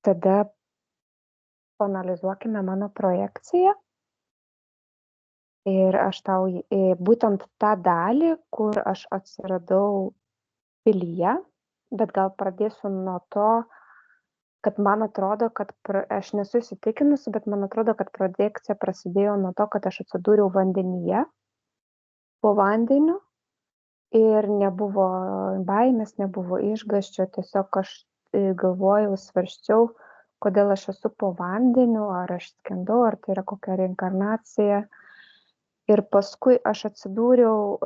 tada paanalizuokime mano projekciją ir aš tau būtent tą dalį, kur aš atsiradau pilyje, bet gal pradėsiu nuo to, kad man atrodo, kad aš nesu įsitikinusi, bet man atrodo, kad projekcija prasidėjo nuo to, kad aš atsidūriau vandenyje, po vandeniu ir nebuvo baimės, nebuvo išgąsčio, tiesiog aš galvojau, svarsčiau, kodėl aš esu po vandeniu, ar aš skendau, ar tai yra kokia reinkarnacija. Ir paskui aš atsidūriau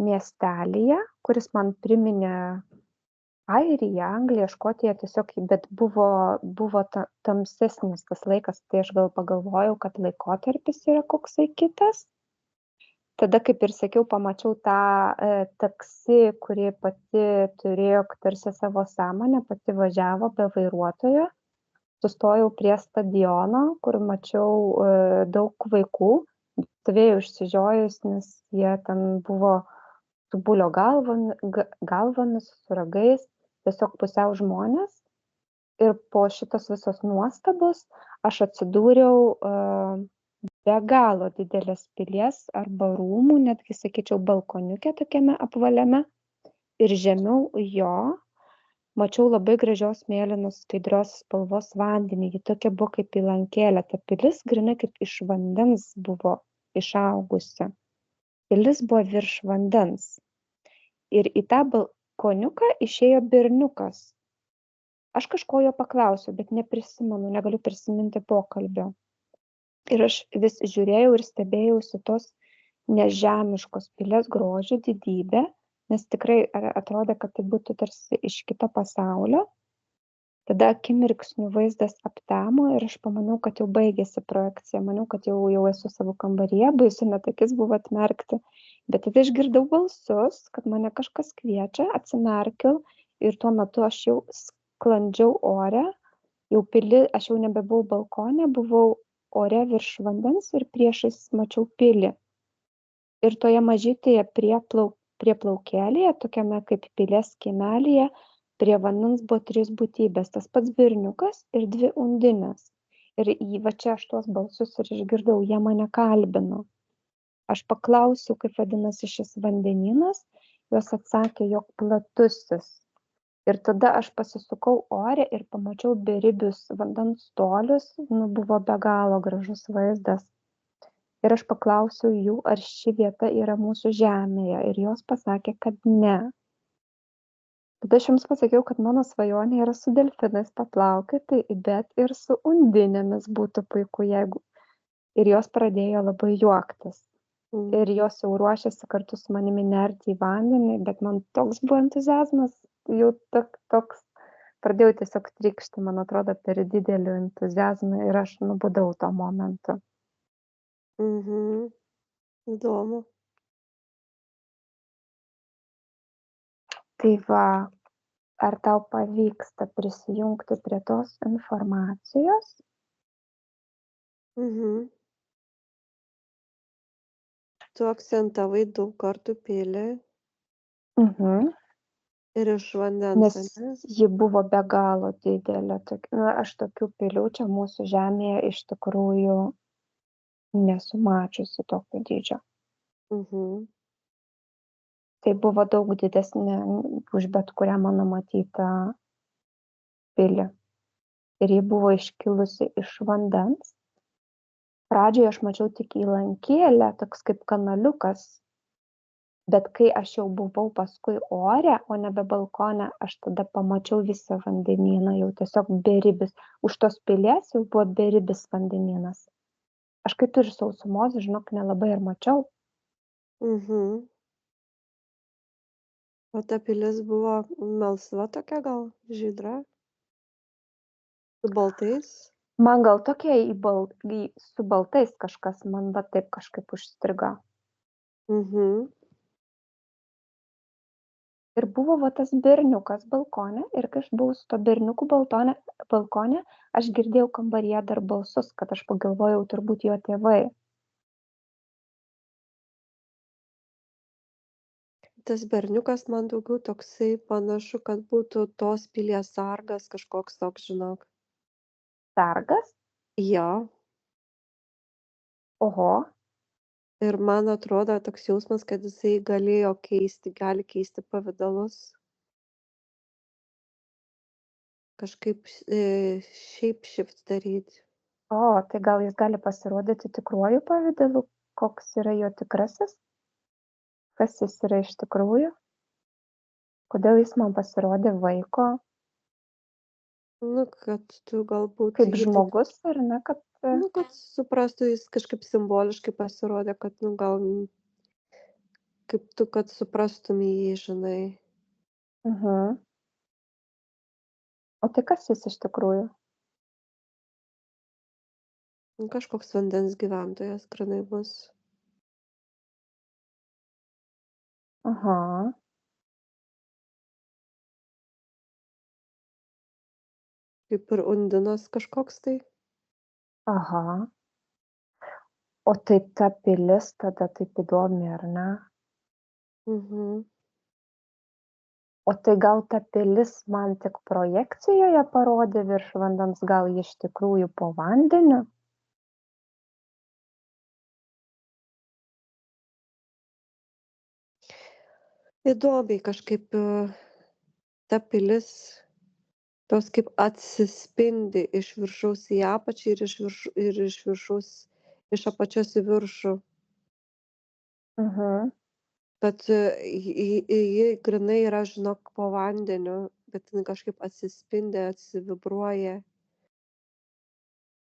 miestelyje, kuris man priminė Airiją, Angliją, Škotiją, tiesiog, bet buvo tamsesnis tas laikas, tai aš gal pagalvojau, kad laikotarpis yra koksai kitas. Tada, kaip ir sakiau, pamačiau tą taksi, kuri pati turėjo tarsi savo sąmonę, pati važiavo be vairuotojo. Sustojau prie stadiono, kur mačiau daug vaikų, stovėjau išsižiojus, nes jie ten buvo su bulio galvomis, su ragais, tiesiog pusiau žmonės. Ir po šitos visos nuostabos aš atsidūriau be galo didelės pilies arba rūmų, netgi sakyčiau balkoniuke tokiame apvaliame. Ir žemiau jo mačiau labai gražios mėlynos skaidrios spalvos vandenį. Ji tokia buvo kaip įlankėlė. Ta pilis grynai kaip iš vandens buvo išaugusi. Pilis buvo virš vandens. Ir į tą balkoniuką išėjo berniukas. Aš kažko jo paklausiau, bet neprisimenu, negaliu prisiminti pokalbio. Ir aš vis žiūrėjau ir stebėjausi tos nežemiškos pilies grožį, didybę, nes tikrai atrodė, kad tai būtų tarsi iš kito pasaulio. Tada akimirksniu vaizdas aptemo ir aš pamaniau, kad jau baigėsi projekcija. Maniau, kad jau esu savo kambaryje, baisu net akis buvo atmerkti. Bet tada išgirdau balsus, kad mane kažkas kviečia, atsimerkiau ir tuo metu aš jau sklandžiau ore, aš jau nebebuvau balkone, buvau ore virš vandens ir priešais mačiau pilį. Ir toje mažytėje prieplaukėlėje, tokiame kaip pilies kiemelyje, prie vandens buvo 3 būtybės, tas pats berniukas ir 2 undinės. Ir va čia aš tuos balsus ir išgirdau, jie mane kalbino. Aš paklausiau, kaip vadinasi šis vandenynas, jos atsakė, jog platusis. Ir tada aš pasisukau ore ir pamačiau beribius vandens tolius, buvo be galo gražus vaizdas. Ir aš paklausiau jų, ar ši vieta yra mūsų žemėje, ir jos pasakė, kad ne. Tada aš jums pasakiau, kad mano svajonė yra su delfinais paplaukioti, bet ir su undinėmis būtų puiku, jeigu. Ir jos pradėjo labai juoktis. Ir jos jau ruošiasi kartu su manimi nerti į vandenį, bet man toks buvo entuziazmas, jau toks, pradėjau tiesiog trykšti, man atrodo, per dideliu entuziazmą ir aš nubudau tuo momentu. Įdomu. Tai va, ar tau pavyksta prisijungti prie tos informacijos? Tu akcentavai daug kartų pilį ir iš vandens, Nes ji buvo be galo didelė. Aš tokių pilių čia mūsų žemėje iš tikrųjų nesu mačiusi tokio dydžio. Tai buvo daug didesnė už bet kurią mano matytą pilį. Ir ji buvo iškilusi iš vandens. Pradžioje aš mačiau tik įlankėlę, toks kaip kanaliukas. Bet kai aš jau buvau paskui ore, o nebe balkone, aš tada pamačiau visą vandenyną, jau tiesiog beribis. Už tos pilies jau buvo beribis vandenynas. Aš kaip ir sausumos, žinok, nelabai ir mačiau. O ta pilis buvo melsva tokia gal, žydra? Su baltais? Man gal tokie su baltais kažkas, man va taip kažkaip užstrigo. Ir buvo va tas berniukas balkone, ir kai aš buvau su to berniuku balkone, aš girdėjau kambaryje dar balsus, kad aš pagalvojau, turbūt jo tėvai. Tas berniukas man daugiau toksai panašu, kad būtų tos pilies sargas kažkoks toks, žinok. Sargas? Jo. Oho. Ir man atrodo toks jausmas, kad jisai gali keisti pavidalus. Kažkaip shape-shift daryti. O, tai gal jis gali pasirodyti tikruoju pavidalu, koks yra jo tikrasis? Kas jis yra iš tikrųjų? Kodėl jis man pasirodė vaiko, Nu, kad tu galbūt kaip jį taip, žmogus, ar ne, kad... kad suprastų, jis kažkaip simboliškai pasirodė, kad, gal, kaip tu, kad suprastum jį, žinai. Mhm. O tai kas jis iš tikrųjų? Kažkoks vandens gyventojas granai bus. Aha. Kaip ir Undinas kažkoks tai. Aha. O tai ta pilis tada taip įdomi, ar ne? Mhm. O tai gal ta pilis man tik projekcijoje parodė virš vandens, gal ji iš tikrųjų po vandeniu? Įdomiai kažkaip ta pilis tos kaip atsispindi iš viršaus į apačią ir iš viršaus, iš apačios į viršų. Mhm. Bet ji grinai yra, žinok, po vandeniu, bet jinai kažkaip atsispindi, atsivibruoja.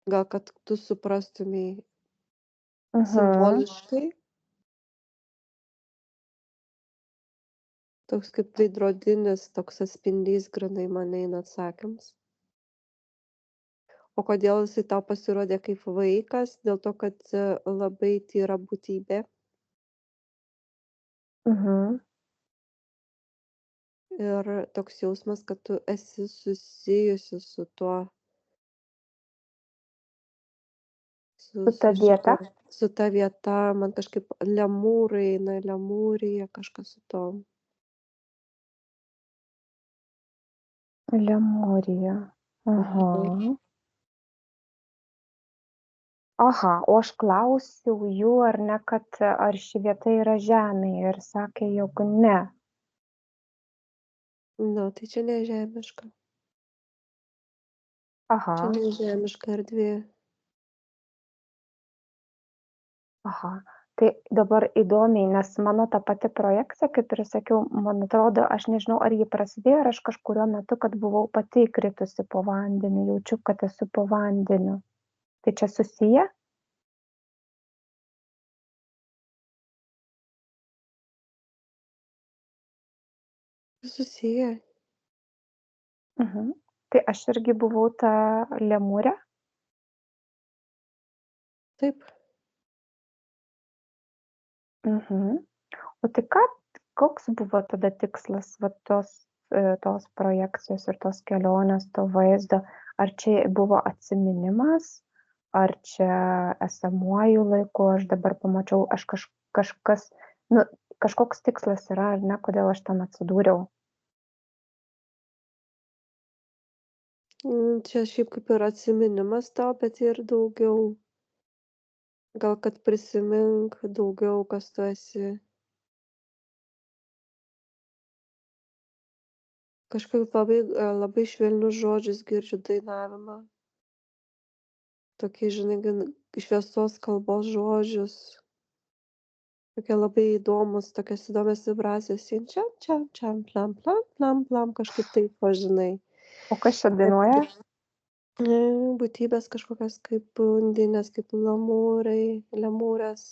Gal kad tu suprastumei Mhm. simboliškai. Toks kaip veidrodinis, toks atspindys grinai man eina atsakymas. O kodėl jisai tau pasirodė kaip vaikas? Dėl to, kad labai tyra būtybė. Mhm. Ir toks jausmas, kad tu esi susijusi su tuo, Su ta vieta? su ta vieta, man kažkaip lemūrai eina, lemūrija, kažkas su tom. Lemūrija. Aha. Aha, o aš klausiau jų, ar ne, kad ar ši vieta yra žemėje ir sakė, jog ne. Na, tai čia nežemiška. Aha, Čia nežemiška erdvė. aha. Tai dabar įdomiai, nes mano ta pati projekcija, kaip ir sakiau, man atrodo, aš nežinau, ar ji prasidėjo, ar aš kažkurio metu, kad buvau pati įkritusi po vandeniu, jaučiu, kad esu po vandeniu. Tai čia susiję? Susiję. Mhm. Tai aš irgi buvau ta lemūrė? Taip. Mhm. O tai koks buvo tada tikslas va tos projekcijos ir tos kelionės, to vaizdo? Ar čia buvo atsiminimas, ar čia esamuoju laiku, aš dabar pamačiau, aš kažkas, nu, kažkoks tikslas yra, ar ne, kodėl aš ten atsidūriau? Čia šiaip kaip ir atsiminimas tau, bet ir daugiau. Gal kad prisimink daugiau, kas tu esi. Kažkaip labai švelnius žodžius girdžiu dainavimą. Tokie, žinai, gan šviesos kalbos žodžius. Tokie labai įdomus, tokias įdomias vibracijas. Čiam, čiam, čiam, plam, plam, plam, plam, kažkaip taip, žinai. O kas čia dainuoja? Būtybės kažkokios kaip undinės, kaip lemūrės.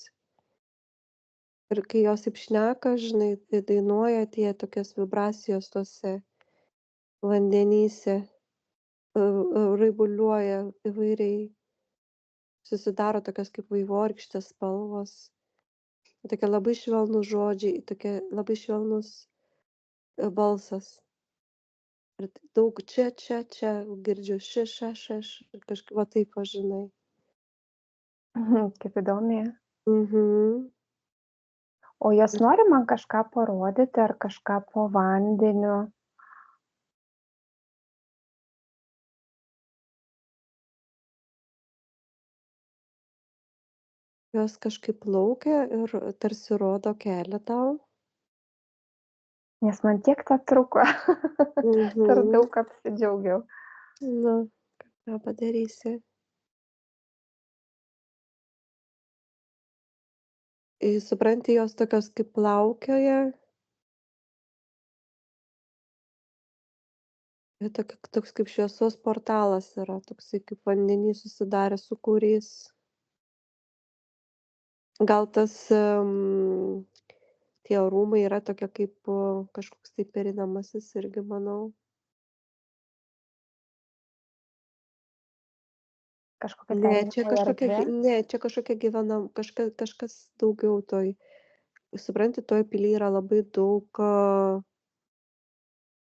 Ir kai jos taip šneka, žinai, tai dainuoja tie tokias vibracijos tose vandenyse, raibuliuoja įvairiai, susidaro tokios kaip vaivorykštės spalvos. Tokie labai švelnūs žodžiai, tokie labai švelnus balsas. Ir daug čia girdžiu, ir kažkaip va taip, žinai. Kaip įdomiai. Mhm. O jos nori man kažką parodyti, ar kažką po vandeniu? Jos kažkaip plaukia ir tarsi rodo kelią tau. Nes man tiek trūko. Per Mhm. daug apsidžiaugiau. Na, ką padarysi. Supranti, jos tokios kaip plaukioja. Ir toks kaip šviesos portalas yra, toksai kaip vandeny susidaręs sūkurys. Gal tie rūmai yra tokia kaip kažkoks tai pereinamasis irgi, manau. Kažkokia Ne, pereinamoji erdvė. čia kažkokia kažkas daugiau toj. Supranti, toj pily yra labai daug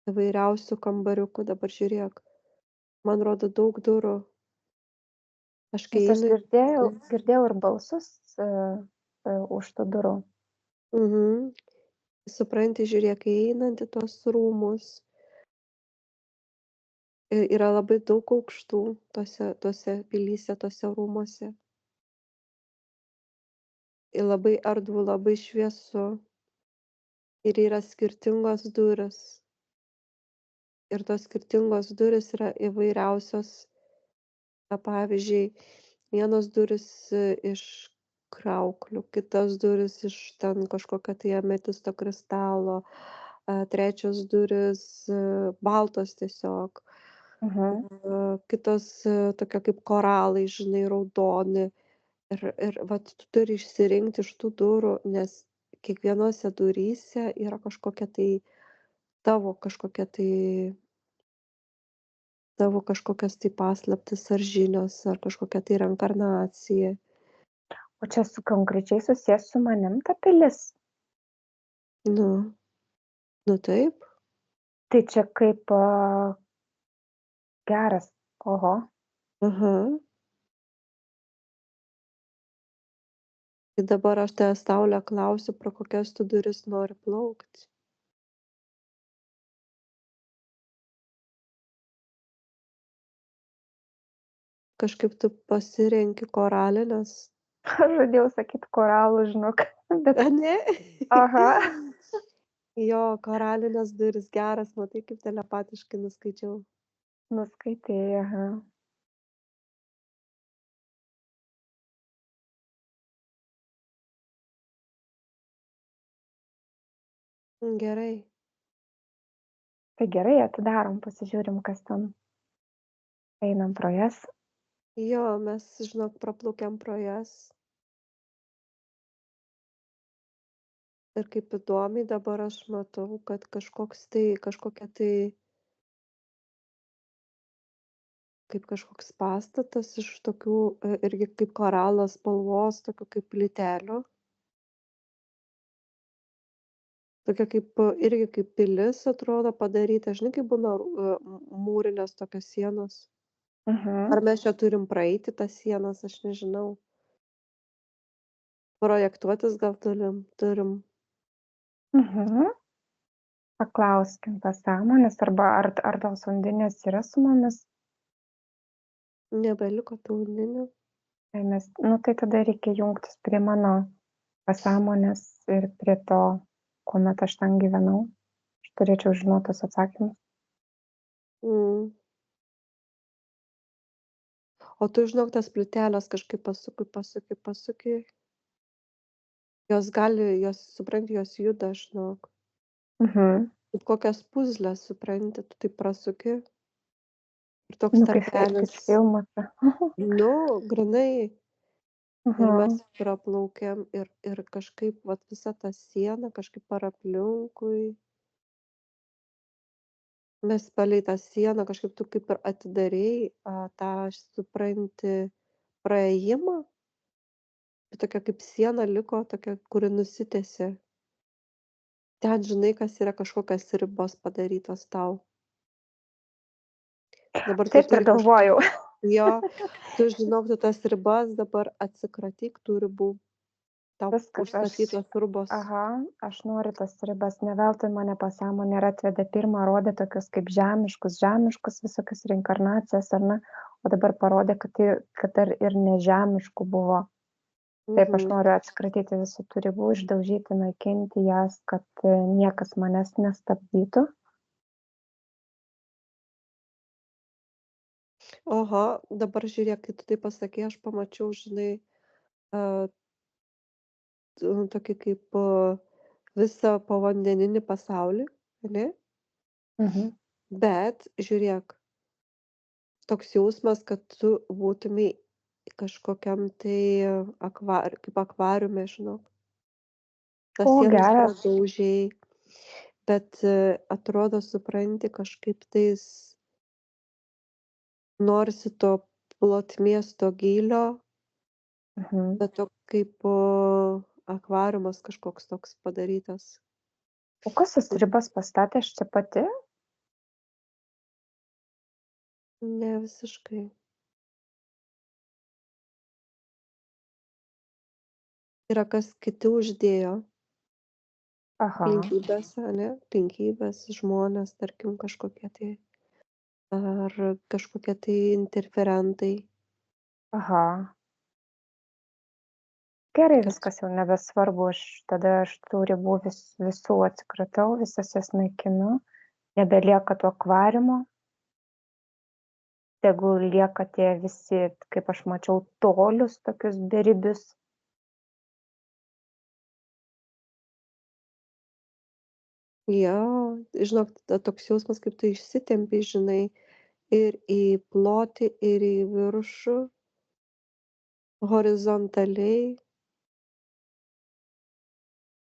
įvairiausių kambariukų. Dabar žiūrėk. Man rodo daug durų. Aš kai Nes aš einu. girdėjau ir balsus už tų durų. Mhm. Supranti, žiūrėk, kai einant į tuos rūmus, yra labai daug aukštų tose pilyse, tose rūmuose. Ir labai erdvu, labai šviesu. Ir yra skirtingos durys. Ir tos skirtingos durys yra įvairiausios. Pavyzdžiui, vienos durys iš krauklių, kitos durys iš ten kažkokio tai ametisto kristalo, trečios durys baltos tiesiog, Mhm. kitos tokie kaip koralai, žinai, raudoni. Ir vat tu turi išsirinkti iš tų durų, nes kiekvienose duryse yra kažkokia tai tavo kažkokios tai paslaptys ar žinios, ar kažkokia tai reinkarnacija. O čia konkrečiai susijęs su manim ta pilis. Nu taip. Tai čia kaip geras. Oho. Aha. Tai dabar aš tavęs, Saule, klausiu, pro kokias tu duris nori plaukti. Kažkaip tu pasirenki koralines. Aš žadėjau sakyti koralų, žinok. Bet, Ne? aha, Jo, koralinės duris geras, matai, kaip telepatiškai nuskaičiau. nuskaitėjai, aha. Gerai. Tai gerai, atidarom, pasižiūrim, kas ten. Einam pro jas. Jo, mes, žinok, praplaukėm pro jas. Ir kaip įdomiai dabar aš matau, kad kažkokia tai, kaip kažkoks pastatas iš tokių irgi kaip koralo spalvos, tokių kaip plytelių. Tokia kaip irgi kaip pilis atrodo padaryta. Žinai, kaip būna mūrinės tokios sienos. Mhm. Ar mes čia turim praeiti tas sienas, aš nežinau. Projektuotis gal turim. Mhm. Paklauskim pasąmonės, arba ar tos undinės yra su mumis. Nebeliko tų undinių. Tai tada reikia jungtis prie mano pasąmonės ir prie to, kuomet aš ten gyvenau. Aš turėčiau žinoti tos atsakymus. Mm. O tu, žinok, tas plytelės kažkaip pasuki. Jos, supranti, jos juda, žinok. Mhm. Kaip kokias puzlės, supranti, tu taip prasuki. Ir toks Kaip tarpelis. filmuose. Grinai. Ir mes Mhm. praplaukėm ir kažkaip vat visa ta siena kažkaip per aplinkui. Mes palei tą sieną kažkaip tu kaip ir atidarei tą, supranti, praėjimą. Bet tokia kaip siena liko, tokia, kuri nusitęsė. Ten žinai, kas yra kažkokios ribos padarytos tau. Dabar tu Taip ir turi galvojau. Jo, tu žinok, tu tas ribas dabar atsikratyk tų ribų. Tau Viskas, užstatytos ribos. aha, aš noriu tas ribas, ne veltui mane pasąmonė ir atvedė pirmą, rodė tokius kaip žemiškus visokius reinkarnacijas, ar ne, o dabar parodė, kad dar ir nežemiškų buvo. Taip, aš Mhm. noriu atsikratyti visų tų ribų, išdaužyti, naikinti jas, kad niekas manęs nestabdytų. Oho, dabar žiūrėk, kai tu tai pasakei, aš pamačiau, žinai, a, tokį kaip visą povandeninį pasaulį, ane? Mhm. Bet žiūrėk, toks jausmas, kad tu būtumei kažkokiam tai kaip akvariume, žinok. Tas O, sienas geras. pradaužei, bet atrodo, supranti, kažkaip tais norisi to plotmės, to gylio, Mhm. bet to kaip akvariumas kažkoks toks padarytas. O kas tas ribas pastatė, aš čia pati? Ne visiškai. Yra kas kiti uždėjo Aha, aplinkybės, ane, aplinkybės, žmonės, tarkim, kažkokie tai ar kažkokie tai interferentai, aha. Gerai, kad viskas jau nebesvarbu, aš tų ribų visų atsikratau, visas jas naikinu, nebelieka to akvariumo, tegul lieka tie visi, kaip aš mačiau, tolius tokius beribius. jo, žinok, toks jausmas, kaip tu išsitempi, žinai, ir į plotį, ir į viršų, horizontaliai,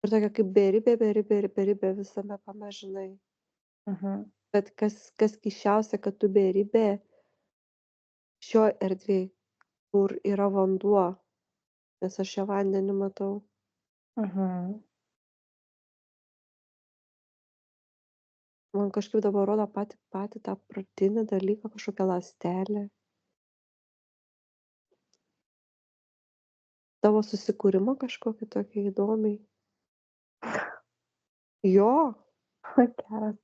ir tokia kaip beribė, beribė ir beribė visame kame, žinai. Mhm, Bet kas keisčiausia, kad tu beribė šioj erdvėj, kur yra vanduo, nes aš čia vandenį matau. mhm. Man kažkaip dabar rodo patį tą pradinį dalyką, kažkokią ląstelę. Tavo susikūrimą kažkokį tokį įdomiai. Jo, Geras.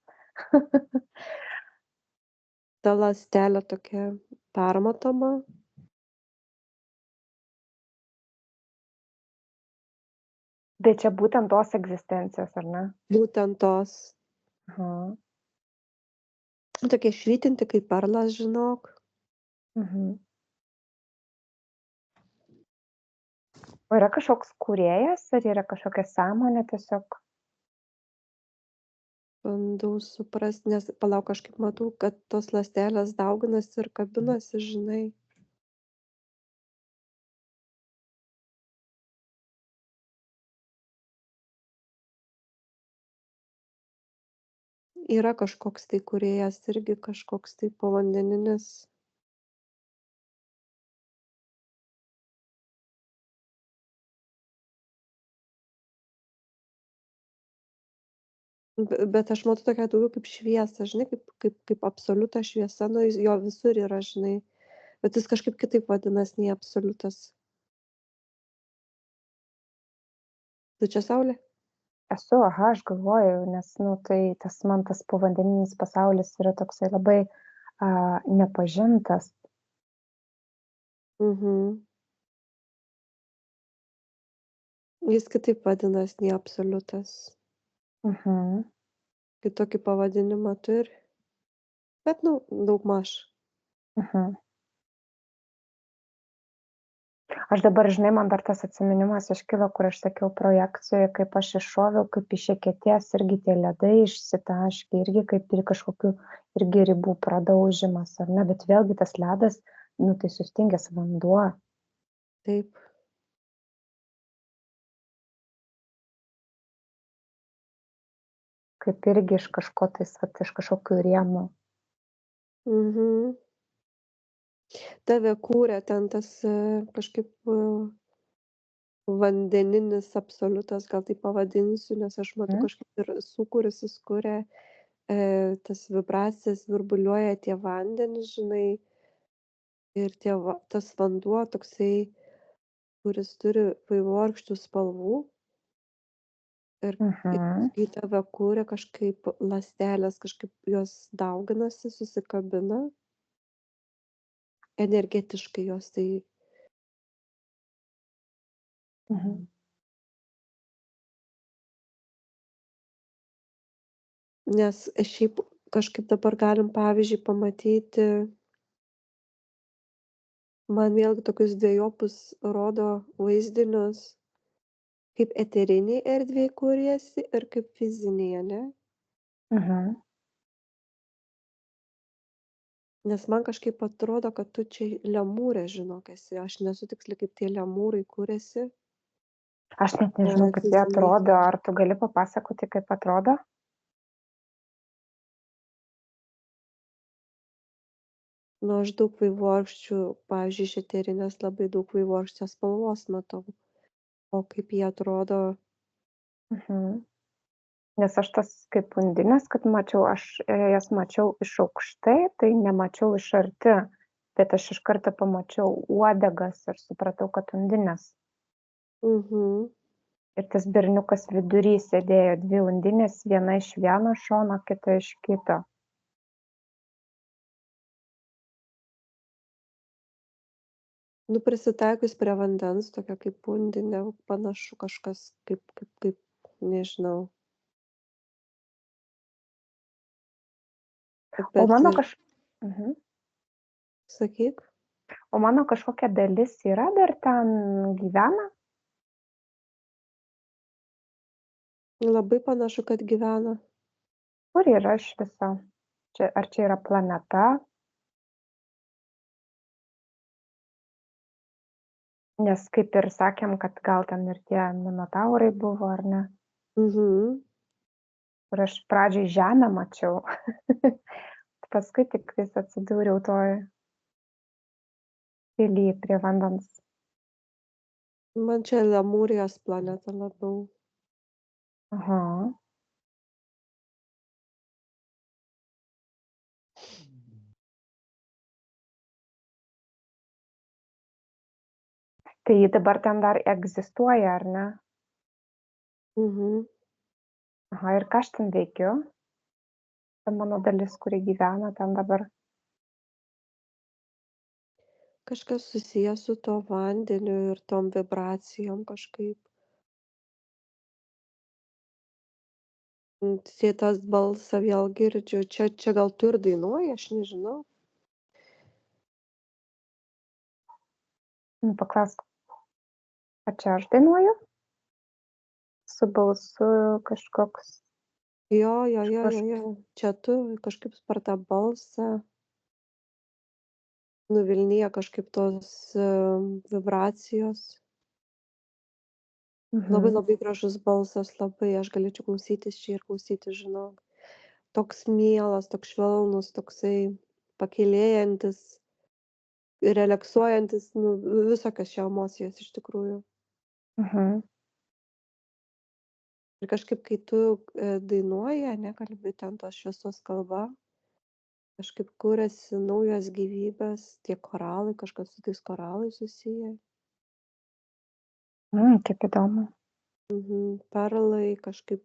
ta ląstelė tokia permatoma. Bet čia būtent tos egzistencijos, ar ne? Būtent tos. Aha, Tokie švytinti kaip perlas, žinok. mhm. O yra kažkoks kūrėjas, ar yra kažkokia sąmonė tiesiog? Bandau suprast, nes palauk, kažkaip matau, kad tos ląstelės dauginasi ir kabinasi, žinai. Yra kažkoks tai kūrėjas irgi kažkoks tai povandeninis. Bet aš matau tokią daugiau kaip šviesą, žinai, kaip absoliuta šviesa, nu jo visur yra, žinai, bet jis kažkaip kitaip vadinas nei absoliutas. Tu čia saulė? Esu, aha, aš galvoju, nes, nu, tai man tas povandeninis pasaulis yra toksai labai nepažintas. Mhm. Jis kitaip vadinas nei absoliutas. Mhm, Kitokį pavadinimą turi, bet, nu, daugmaž. mhm. Aš dabar, žinai, man dar tas atsiminimas iškilo, kur aš sakiau projekcijoje, kaip aš iššoviau, kaip iš eketės irgi tie ledai išsitaškė, irgi kaip ir kažkokių irgi ribų pradaužimas, ar ne, bet vėlgi tas ledas, nu, tai sustingęs vanduo. Taip. Kaip irgi iš kažko tais, vat, iš kažkokių rėmų. Mhm. Tave kūrė ten tas kažkaip vandeninis absoliutas, gal taip pavadinsiu, nes aš matau Mhm, kažkaip ir sūkuris jis kuria, tas vibracijas virbuliuoja tie vandenys, žinai, ir tas vanduo toksai, kuris turi vaivorykščių spalvų ir mhm, kai tave kūrė kažkaip ląstelės, kažkaip jos dauginasi, susikabina, energetiškai jos tai Mhm. Nes šiaip kažkaip dabar galim pavyzdžiui pamatyti, man vėlgi tokius dvejopus rodo vaizdinius, kaip eterinėj erdvėj kuriesi ir kaip fizinėj, ane? Mhm. Nes man kažkaip atrodo, kad tu čia lemūrė, žinok, esi. Aš nesu tiksliai, kaip tie lemūrai kuriasi Aš net nežinau, kaip jie fizinėj. atrodo. Ar tu gali papasakoti, kaip atrodo? Nu, aš daug vaivorykščių, pavyzdžiui, iš eterinės labai daug vaivorykštės spalvos matau. O kaip jie atrodo, Mhm. Nes aš tas kaip undinės, kad mačiau, aš jas mačiau iš aukštai, tai nemačiau iš arti. Bet aš iš karto pamačiau uodegas ir supratau, kad undinės. mhm. Ir tas berniukas vidury sėdėjo, dvi undinės, viena iš vieno šono, kita iš kito. Nu, prisitaikius prie vandens, tokia kaip undinė, panašu kažkas kaip, nežinau. O Bet mano Mhm. sakyk, O mano kažkokia dalis yra dar ten gyvena? labai panašu, kad gyvena. Kur yra iš viso? Ar čia yra planeta? Nes kaip ir sakėm, kad gal ten ir tie minotaurai buvo, ar ne? Mhm. Kur aš pradžiai žemę mačiau. Paskui tik vis atsidūriau toj pily prie vandens. Man čia Lemūrijos planeta labiau. Aha. Tai ji dabar ten dar egzistuoja, ar ne? Mhm. Aha, ir ką aš ten veikiu? Ta mano dalis, kuri gyvena ten dabar. Kažkas susijęs su tuo vandeniu ir tom vibracijom kažkaip. Tai tas balsą vėl girdžiu. Čia gal tu ir dainuoji, aš nežinau. Paklausk, ar čia aš dainuoju? Su balsu kažkoks. Jo. Čia tu kažkaip per tą balsą nuvilnija kažkaip tos vibracijos. Labai Mhm. labai gražus balsas, labai. Aš galėčiau klausytis čia ir klausytis, žinok. Toks mielas, toks švelnus, toksai pakylėjantis, relaksuojantis, nu, visokios čia emocijos iš tikrųjų. Mhm. Ir kažkaip, kai tu dainuoji, ane, kalbi ten tos šviesos kalba, kažkaip kuriasi naujos gyvybės, tie koralai, kažkas su tais koralais susiję. Kaip įdomu. Perlai kažkaip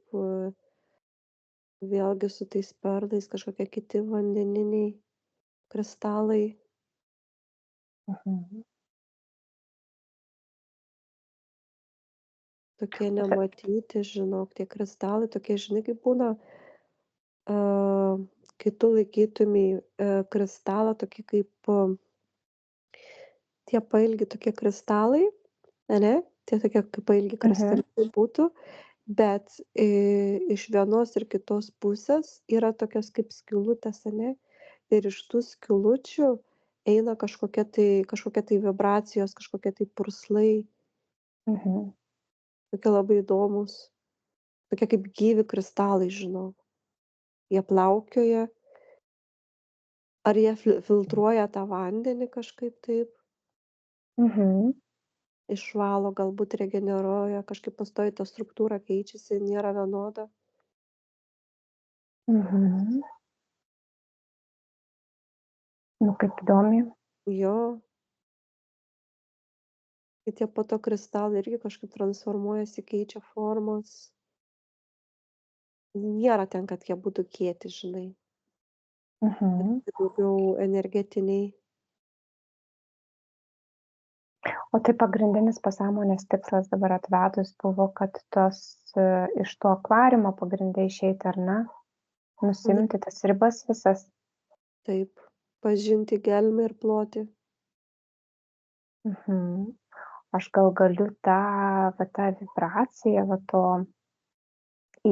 vėlgi su tais perlais kažkokie kiti vandeniniai kristalai. Mhm. Tokie nematyti, žinok, tie kristalai tokie, žinai, kaip būna, kai tu laikytumei kristalą tokį kaip tie pailgi tokie kristalai, ane? Tie tokie kaip pailgi Mhm. kristaliukai būtų, bet iš vienos ir kitos pusės yra tokios kaip skylutės, ane? Ir iš tų skylučių eina kažkokie tai vibracijos, kažkokie tai purslai, Mhm. tokie labai įdomūs, tokie kaip gyvi kristalai, žinok. Jie plaukioja, ar jie filtruoja tą vandenį kažkaip taip, Mhm. išvalo, galbūt regeneruoja, kažkaip pastoviai ta struktūra keičiasi, nėra vienoda. Mhm. Nu, kaip įdomiai. Jo, ir tie po to kristalai irgi kažkaip transformuojasi, keičia formas. Nėra ten, kad jie būtų kieti, žinai, Mhm. daugiau energetiniai. O tai pagrindinis pasąmonės tikslas dabar atvedus buvo, kad iš to akvariumo pagrinde išeiti, ar ne? Ne, Nusimti tas ribas visas. taip, pažinti gelmę ir plotį. Mhm. Aš gal galiu tą vibraciją,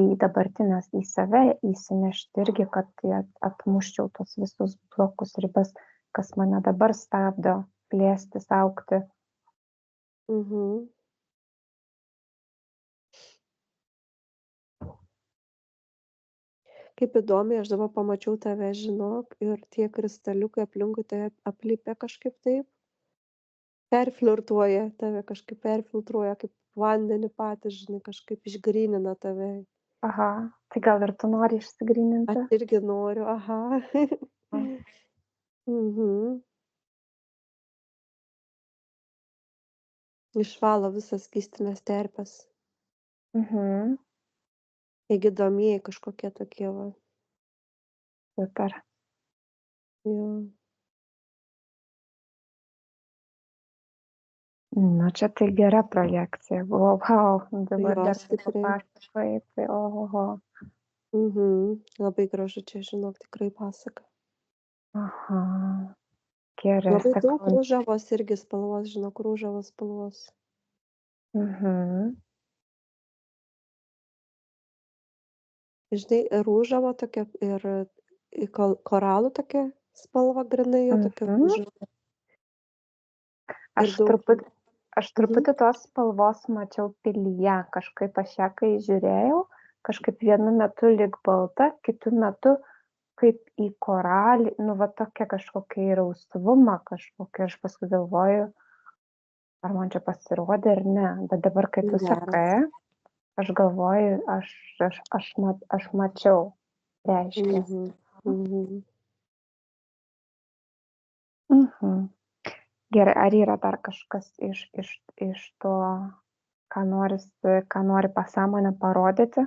į dabartinės, į save įsinešti irgi, kad atmuščiau tos visus blokus, ribas, kas mane dabar stabdo plėstis, augti. Mhm. Kaip įdomiai, aš dabar pamačiau tave, žinok, ir tie kristaliukai aplinkui tave aplipę kažkaip taip, perflirtuoja tave, kažkaip perfiltruoja, kaip vandenį patys, žinai, kažkaip išgrynina tave. Aha, tai gal ir tu nori Aš išsigryninti? irgi noriu, aha. Mhm. Išvalo visas skystines terpes. Mhm, Gydomieji kažkokie tokie va. super. Jo. Nu, čia tai gera projekcija buvo, wow, dabar Jo, dar kai stipriai. papasakojai, tai oho. Mhm. Labai gražu čia, žinok, tikrai pasaka. Aha, gerai, Labai daug sakau. rūžavos irgi spalvos, žinok, rūžavos spalvos. Mhm, Žinai, rūžava tokia ir koralų tokia spalva grynai jo tokia mhm. rūžava. Ir Aš daug. truputį, aš Mhm. truputį tos spalvos mačiau pilyje, kažkaip aš ją kai žiūrėjau, kažkaip vienu metu lyg balta, kitu metu kaip į koralį, nu va tokia kažkokia į rausvumą kažkokia, aš paskui galvoju, ar man čia pasirodė ar ne, bet dabar kai tu Geras. sakai, aš galvoju, aš mačiau, reiškia. Mhm. Mhm. Mhm. Gerai, ar yra dar kažkas iš to, ką nori pasąmonė parodyti?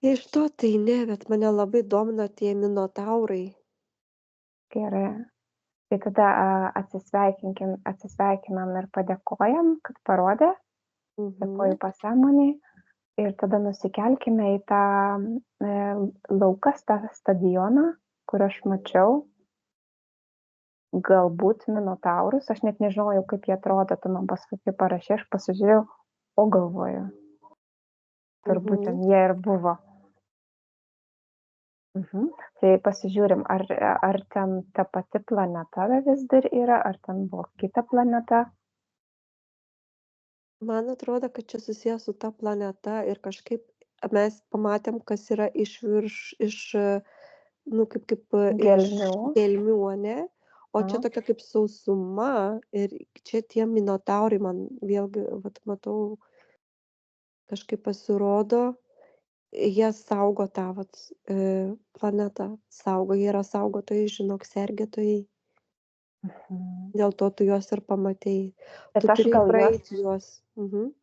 Iš to tai ne, bet mane labai domina tie minotaurai. Gerai. Tai tada atsisveikinam ir padėkojam, kad parodė, dėkoju Mhm. pasąmoniai. Ir tada nusikelkime į tą laukas, tą stadioną, kur aš mačiau galbūt minotaurus. Aš net nežinojau, kaip jie atrodo, tu man paskui kai parašei, aš pasižiūrėjau, o galvoju, turbūt Mhm. ten jie ir buvo. Mhm. Tai pasižiūrim, ar ten ta pati planeta vis dar yra, ar ten buvo kita planeta. Man atrodo, kad čia susiję su ta planeta ir kažkaip mes pamatėm, kas yra iš virš, nu, kaip iš Gelmių. gelmių, ane? O čia Mhm. tokia kaip sausuma ir čia tie minotaurai man vėlgi, vat matau, kažkaip pasirodo, jie saugo tą vat planetą, saugo, jie yra saugotojai, žinok, sergėtojai. Mhm. Dėl to tu juos ir pamatei. Bet Tu aš turėjai gal juos, praeiti juos. Mhm.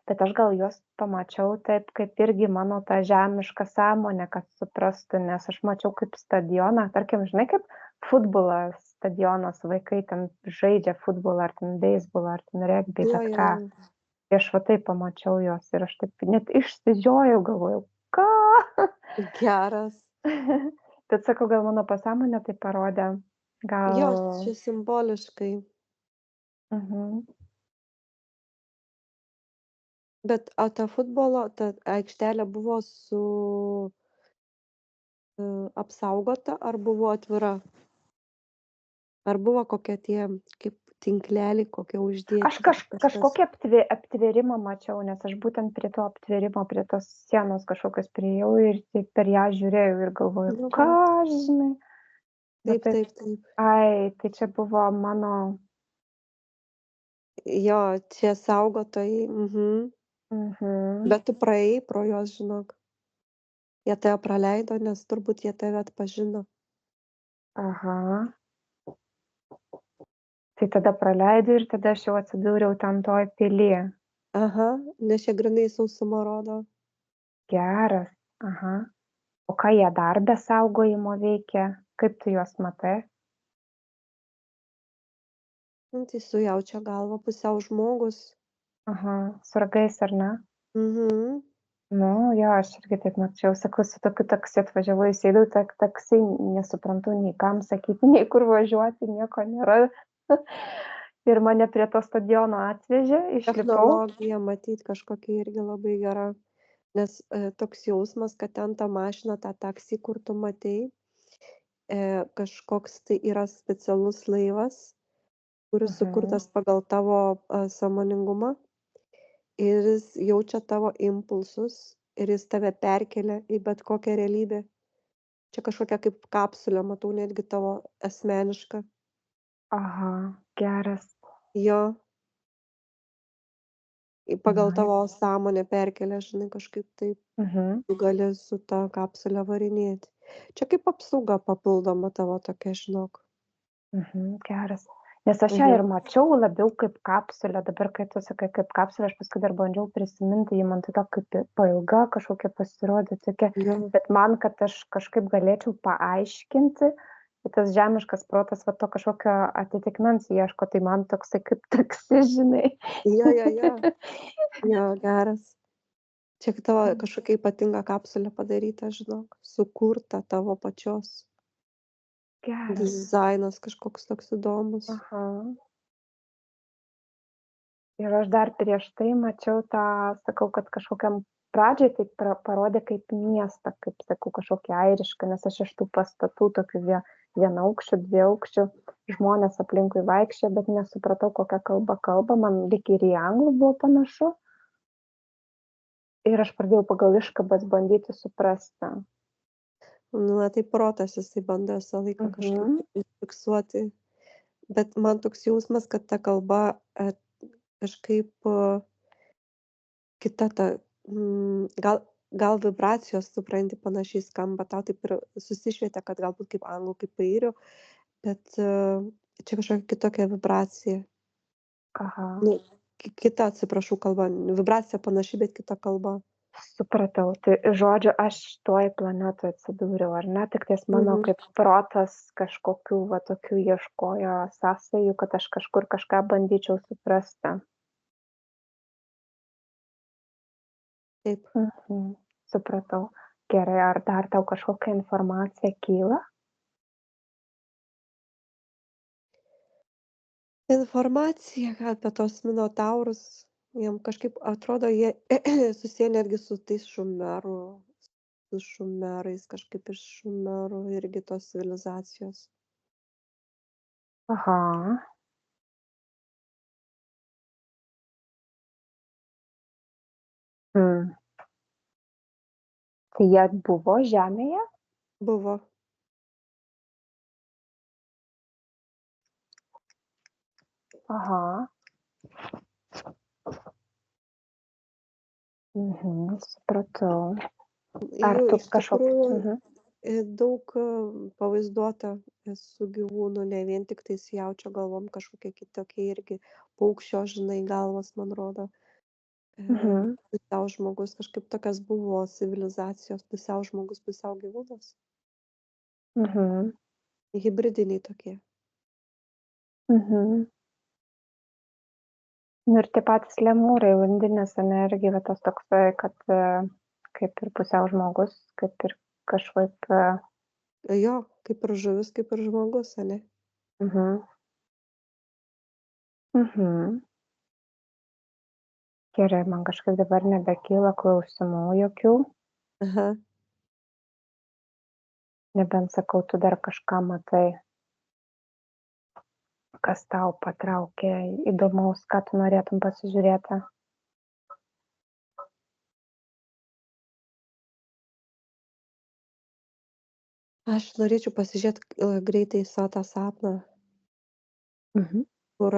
bet aš gal juos pamačiau taip, kaip irgi mano ta žemiška sąmonė, kad suprastų, nes aš mačiau kaip stadioną, tarkim, žinai, kaip futbolas, stadionas, vaikai ten žaidžia futbolą, ar ten beisbolą, ar ten regbį, Jo, bet jo, ką. jo. Tai aš va taip pamačiau juos ir aš taip net išsižiojau, galvojau, ką? Geras. Bet sakau, gal mano pasąmonė tai parodė, gal. Jo, čia simboliškai. Mhm. Bet o ta futbolo, ta aikštelė buvo apsaugota ar buvo atvira? Ar buvo kokie tie kaip tinkleliai kokie Aš uždėti ar kažkas? kažkokį aptvėrimą mačiau, nes aš būtent prie to aptvėrimo, prie tos sienos kažkokios priėjau ir taip per ją žiūrėjau ir galvoju, Nu ką, vat. žinai. Bet Taip, taip, taip, taip. ai, tai čia buvo mano. Jo, čia saugotojai. Mhm. Mhm. Bet tu praėjai pro juos, žinok. Jie tave praleido, nes turbūt jie tave atpažino. Aha. Tai tada praleidau ir tada aš jau atsidūriau ten toj pily. Aha, nes čia grynai sausuma rodo. Geras. Aha. O ką jie dar be saugojimo veikia? Kaip tu juos matai? Tai sujaučia galvą pusiau žmogus. Aha, su ragais ar ne? Mhm. Nu, jo, aš irgi taip mačiau, sakau, su tokiu taksi atvažiavau, įsėdau į taksi, nesuprantu nei kam sakyti, nei kur važiuoti, nieko nėra. Ir mane prie to stadiono atvežė, išlipau. Technologija matyt kažkokia irgi labai gera, nes toks jausmas, kad ten ta mašina, tą taksi, kur tu matei, kažkoks tai yra specialus laivas, kuris Mhm. sukurtas pagal tavo sąmoningumą ir jis jaučia tavo impulsus ir jis tave perkelia į bet kokią realybę. Čia kažkokia kaip kapsulė, matau netgi tavo asmeniška. Aha, geras. Jo, pagal Mhm. tavo sąmonę perkelia, žinai, kažkaip taip Mhm. tu gali su ta kapsule varinėti. Čia kaip apsauga papildoma tavo tokia, žinok. Mhm, geras. Nes aš ją ir Mhm. mačiau labiau kaip kapsulę, dabar kai tu sakai kaip kapsulę, aš paskui dar bandžiau prisiminti, ji man tokia kaip pailga kažkokia pasirodė tokia, Jo, bet man, kad aš kažkaip galėčiau paaiškinti, tai tas žemiškas protas va to kažkokio atitikmens ieško, tai man toksai kaip taksi, žinai. jo, jo, geras. Čia tavo kažkokia ypatinga kapsulė padaryta, žinok, sukurta tavo pačios. Geras. Dizainas kažkoks toks įdomus. Aha. Ir aš dar prieš tai mačiau tą, sakau, kad kažkokiam pradžiai tai parodė kaip miestą, kaip sakau, kažkokį airišką, nes aš iš tų pastatų tokių vienaukščių, dvieaukščių žmonės aplinkui vaikščiojo, bet nesupratau, kokią kalbą kalba, man lyg ir į anglų buvo panašu. Ir aš pradėjau pagal iškabas bandyti suprasti. Na, tai protas jisai bando visą laiką kažkaip Mhm. tai fiksuoti. Bet man toks jausmas, kad ta kalba kažkaip kita ta, gal vibracijos, supranti, panašiai skamba, tau taip ir susišvietė, kad galbūt kaip anglų, kaip airių, bet čia kažkokia kitokia vibracija. Aha. Nu, kita, atsiprašau, kalba. Vibracija panaši, bet kita kalba. Supratau. Tai žodžiu, aš toj planetoj atsidūriau, ar ne? Tiktais mano Mhm. kaip protas kažkokių va tokių ieškojo sąsajų, kad aš kažkur kažką bandyčiau suprasti. Taip. Mhm. Supratau. Gerai, ar dar tau kažkokia informacija kyla? Informacija apie tuos minotaurus, jiem kažkaip atrodo, jie susiję netgi su tais su šumerais, kažkaip iš šumerų irgi tos civilizacijos. Aha. Mm. Tai jie buvo Žemėje? Buvo. Aha. Mhm. Supratau. Ar Jų tu iš kažkokį... tikrųjų Mhm. daug pavaizduota su gyvūnų, ne vien tiktais jaučio galvom, kažkokie kitokie irgi paukščio, žinai, galvos, man rodo. Mhm. Pusiau žmogus, kažkaip tokios buvo civilizacijos, pusiau žmogus, pusiau gyvūnas. Mhm. Hibridiniai tokie. Mhm. Nu ir tie patys lemūrai, undinės energija, va tas toksai, kad kaip ir pusiau žmogus, kaip ir kažkaip... Jo, kaip ir žuvis, kaip ir žmogus, ane? Mhm. Mhm. Gerai, man kažkaip dabar nebekyla klausimų jokių, Aha. nebent sakau, tu dar kažką matai, kas tau patraukė įdomaus, ką tu norėtum pasižiūrėti. Aš norėčiau pasižiūrėt greitai tą sapną, Mhm. kur